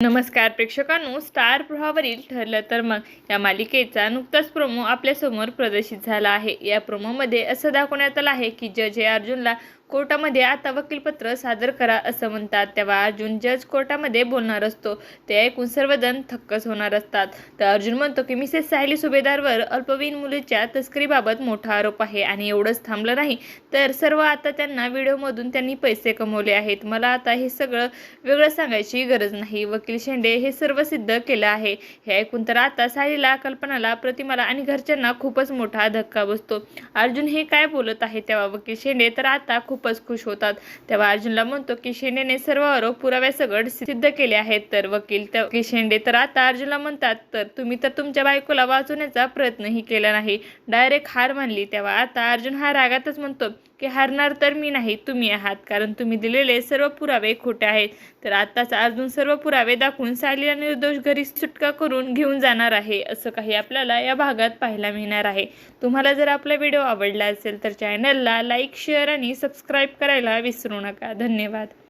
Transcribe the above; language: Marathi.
नमस्कार प्रेक्षकांनो, स्टार प्रवाहावरील ठरलं तर मग या मालिकेचा नुकताच प्रोमो आपल्यासमोर प्रदर्शित झाला आहे। या प्रोमोमध्ये असं दाखवण्यात आलं आहे की जज हे अर्जुनला कोर्टामध्ये आता वकीलपत्र सादर करा असं म्हणतात। तेव्हा अर्जुन जज कोर्टामध्ये बोलणार असतो। ते ऐकून सर्वजण थक्कच होणार असतात। तर अर्जुन म्हणतो की मिसेस सायली सुभेदारवर अल्पवयीन मुलीच्या तस्करीबाबत मोठा आरोप आहे आणि एवढंच थांबलं नाही तर सर्व आता त्यांना व्हिडिओमधून त्यांनी पैसे कमवले आहेत। मला आता हे सगळं वेगळं सांगायची गरज नाही। वकील शेंडे हे सर्व सिद्ध केलं आहे। हे ऐकून तर आता सायलीला, कल्पनाला, प्रतिमाला आणि घरच्यांना खूपच मोठा धक्का बसतो। अर्जुन हे काय बोलत आहे तेव्हा वकील शेंडे तर आता खूपच खुश होतात। तेव्हा अर्जुनला म्हणतो की शेंडेने सर्व आरोप पुराव्यासकट सिद्ध केले आहेत। तर वकील शेंडे तर आता अर्जुनला म्हणतात तर तुम्ही तर तुमच्या बायकोला वाचवण्याचा प्रयत्नही केला नाही, डायरेक्ट हार मानली। तेव्हा आता अर्जुन हा रागातच म्हणतो की हारणार तर मी नाही, तुम्ही आहात, कारण तुम्ही दिलेले सर्व पुरावे खोटे आहेत। तर आताच अर्जुन सर्व पुरावे दाखवून सायलीला निर्दोष घरी सुटका करून घेऊन जाणार आहे, असं काही आपल्याला या भागात पाहायला मिळणार आहे। तुम्हाला जर आपला व्हिडिओ आवडला असेल तर चॅनलला लाईक, शेअर आणि सबस्क्राईब करायला विसरू नका। धन्यवाद।